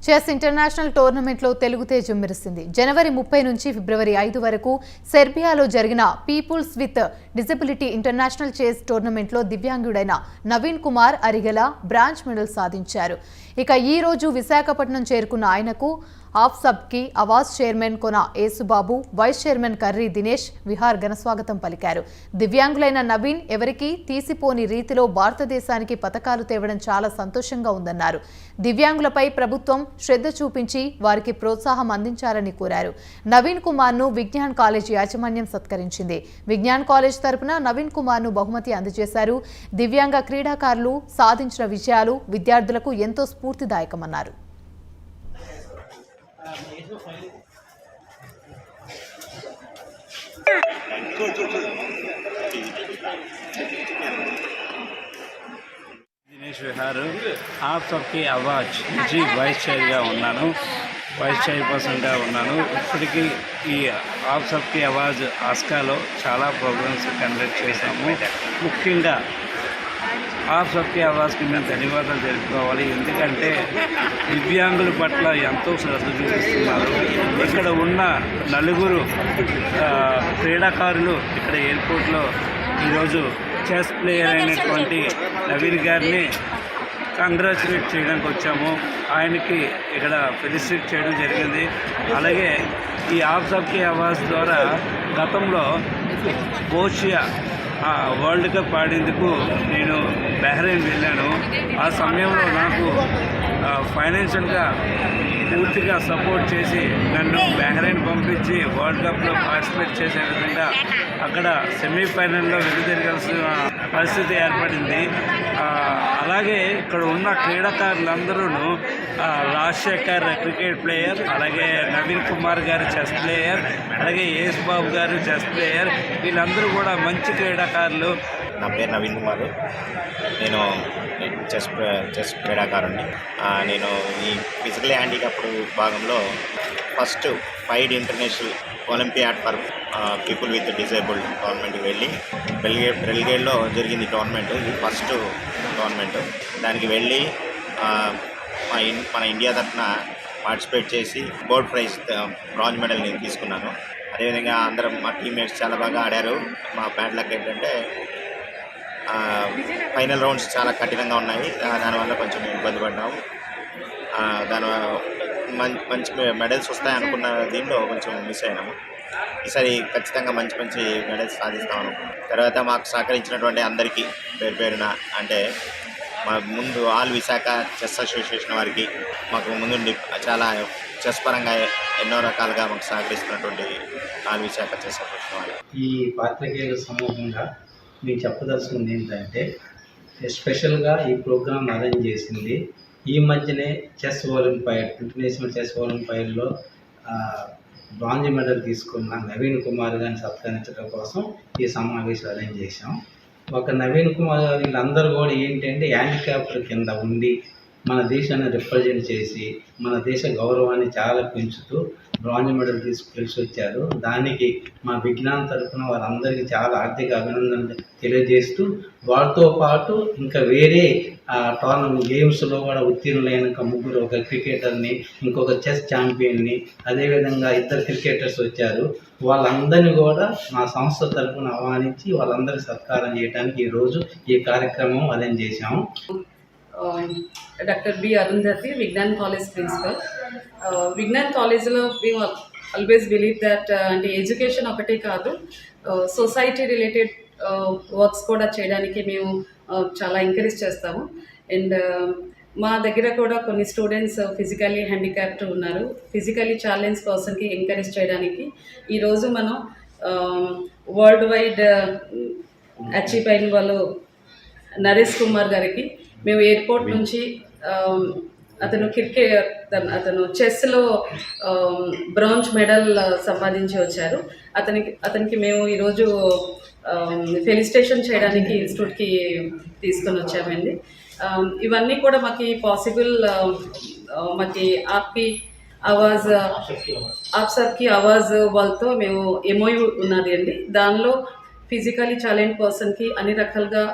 Chess international టోర్నమెంట్లో తెలుగు తేజం మెరిసింది. జనవరి 30 నుంచి ఫిబ్రవరి 5 వరకు సెర్బియాలో జరిగిన peoples with disability international chess టోర్నమెంట్లో దివ్యాంగుడైన నవీన్ కుమార్ అరిగెల బ్రాంజ్ మెడల్ సాధించారు. ఇక ఈ రోజు విశాఖపట్నం చేరుకున్న ఆయనకు of సబ్కి Awaaz chairman Kona Yesubabu, vice chairman Karri Dinesh Vihar ఘనస్వాగతం పలికారు. దివ్యాంగులైన నవీన్ ఎవరికీ తీసిపోని రీతిలో భారతదేశానికి పతకాలు తేవడం చాలా సంతోషంగా ఉందన్నారు. దివ్యాంగులపై ప్రభుత్వం శ్రద్ధ చూపించి వారికి ప్రోత్సాహం అందించాలని కోరారు. నవీన్ కుమార్ను విజ్ఞాన్ కాలేజ్ యాజమాన్యం సత్కరించింది. విజ్ఞాన్ కాలేజ్ తరపున నవీన్ కుమార్ను బహుమతి అందజేశారు. దివ్యాంగ క్రీడాకారులు సాధించిన విజయాలు విద్యార్థులకు ఎంతో స్ఫూర్తిదాయకమన్నారు. దినేష్ విహార్ ఆఫ్ సబ్కి అవాజ్ నుంచి వైస్ చైర్గా ఉన్నాను, వైస్ చైర్పర్సన్గా ఉన్నాను. ఇప్పటికీ ఈ ఆఫ్ సబ్కి అవాజ్ ఆస్కాలో చాలా ప్రోగ్రామ్స్ కండక్ట్ చేశాము. ముఖ్యంగా ఆఫ్ సబ్కి అవాజ్కి మేము ధన్యవాదాలు తెలుపుకోవాలి. ఎందుకంటే దివ్యాంగుల పట్ల ఎంతో శ్రద్ధ చూపిస్తున్నారు. ఇక్కడ ఉన్న నలుగురు క్రీడాకారులు ఇక్కడ ఎయిర్పోర్ట్లో ఈరోజు చెస్ ప్లేయర్ అయినటువంటి నవీన్ గారిని కంగ్రాచులేట్ చేయడానికి వచ్చాము. ఆయనకి ఇక్కడ ఫెలిసిటేట్ చేయడం జరిగింది. అలాగే ఈ ఆఫ్ సబ్కి అవాజ్ ద్వారా గతంలో బోషియా వరల్డ్ కప్ ఆడేందుకు నేను బహ్రెయిన్ వెళ్ళాను. ఆ సమయంలో నాకు ఫైనాన్షియల్గా పూర్తిగా సపోర్ట్ చేసి నన్ను బహ్రెయిన్ పంపించి వరల్డ్ కప్లో పార్టిసిపేట్ చేసే విధంగా అక్కడ సెమీఫైనల్లో వెనుదిరగాల్సిన పరిస్థితి ఏర్పడింది. అలాగే ఇక్కడ ఉన్న క్రీడాకారులందరూ రాజశేఖర్ క్రికెట్ ప్లేయర్, అలాగే నవీన్ కుమార్ గారు చెస్ ప్లేయర్, అలాగే యేసుబాబు గారు చెస్ ప్లేయర్, వీళ్ళందరూ కూడా మంచి క్రీడాకారులు. నా పేరు నవీన్ కుమార్. నేను చెస్ క్రీడాకారుణ్ణి. నేను ఈ ఫిజికల్ హ్యాండిక్యాప్డ్ భాగంలో first FIDE international olympiad for people with disabled టోర్నమెంట్కి వెళ్ళి బెల్గ్రేడ్లో జరిగింది టోర్నమెంట్. ఇది ఫస్ట్ టోర్నమెంట్. దానికి వెళ్ళి మన ఇండియా తరఫున పార్టిసిపేట్ చేసి గోల్డ్ ప్రైజ్ బ్రాంజ్ మెడల్ నేను తీసుకున్నాను. అదేవిధంగా అందరం మా టీమ్మేట్స్ చాలా బాగా ఆడారు. మా బ్యాడ్ లక్ ఏంటంటే ఫైనల్ రౌండ్స్ చాలా కఠినంగా ఉన్నాయి. దానివల్ల కొంచెం ఇబ్బంది పడ్డాము. మంచి మెడల్స్ వస్తాయి అనుకున్న దీంట్లో కొంచెం మిస్ అయినాము. ఈసారి ఖచ్చితంగా మంచి మెడల్స్ సాధిస్తాం అనుకున్నాం. తర్వాత మాకు సహకరించినటువంటి అందరికీ పేరు పేరున, అంటే మా ముందు ఆల్ విశాఖ చెస్ అసోసియేషన్ వారికి, మాకు ముందుండి చాలా చెస్ పరంగా ఎన్నో రకాలుగా మాకు సహకరిస్తున్నటువంటి ఆల్ విశాఖ చెస్ అసోసియేషన్ వారికి. ఈ పాత్రికేయుల సమూహంగా మీకు చెప్పదలుచుకుంది ఏంటంటే, స్పెషల్గా ఈ ప్రోగ్రామ్ అరేంజ్ చేసింది ఈ మధ్యనే చెస్ ఒలింపియాడ్, ఇంటర్నేషనల్ చెస్ ఒలింపియాడ్లో బ్రాంజ్ మెడల్ తీసుకున్న నవీన్ కుమార్ గారిని సత్కరించడం కోసం ఈ సమావేశం అరేంజ్ చేశాం. ఒక నవీన్ కుమార్ గారు వీళ్ళందరూ కూడా ఏంటంటే హ్యాండిక్యాప్డ్ కింద ఉండి మన దేశాన్ని రిప్రజెంట్ చేసి మన దేశ గౌరవాన్ని చాలా పెంచుతూ బ్రాంజ్ మెడల్ తీసుకు వచ్చారు. దానికి మా విజ్ఞాన్ తరఫున వారందరికీ చాలా ఆర్థిక అభినందనలు తెలియజేస్తూ, వారితో పాటు ఇంకా వేరే టోర్నమెంట్ గేమ్స్లో కూడా ఉత్తీర్ణులైన ముగ్గురు, ఒక క్రికెటర్ని, ఇంకొక చెస్ ఛాంపియన్ని, అదేవిధంగా 2 క్రికెటర్స్ వచ్చారు. వాళ్ళందరినీ కూడా మా సంస్థ తరఫున ఆహ్వానించి వాళ్ళందరికీ సత్కారం చేయడానికి ఈరోజు ఈ కార్యక్రమం అరేంజ్ చేశాము. Doctor B Arundhati, Vignan college principal. Vignan కాలేజ్లో మేము ఆల్వేస్ బిలీవ్ దట్ అంటే ఎడ్యుకేషన్ ఒకటే కాదు, సొసైటీ రిలేటెడ్ వర్క్స్ కూడా చేయడానికి మేము చాలా ఎంకరేజ్ చేస్తాము. అండ్ మా దగ్గర కూడా కొన్ని స్టూడెంట్స్ ఫిజికల్లీ హ్యాండిక్యాప్డ్ ఉన్నారు. ఫిజికల్లీ ఛాలెంజ్ పర్సన్కి ఎంకరేజ్ చేయడానికి ఈరోజు మనం వరల్డ్ వైడ్ అచీవ్ అయిన వాళ్ళు నరేష్ కుమార్ గారికి మేము ఎయిర్పోర్ట్ నుంచి అతను చెస్లో బ్రాంజ్ మెడల్ సంపాదించి వచ్చారు. అతనికి మేము ఈరోజు ఫెలిసిటేషన్ చేయడానికి ఇన్స్టిట్యూట్కి తీసుకొని వచ్చామండి. ఇవన్నీ కూడా మాకు పాసిబుల్, మాకు ఆప్ సబ్కి అవాజ్ వాళ్ళతో మేము ఎంఓయూ ఉన్నది అండి. దానిలో ఫిజికలీ ఛాలెంజ్ పర్సన్కి అన్ని రకాలుగా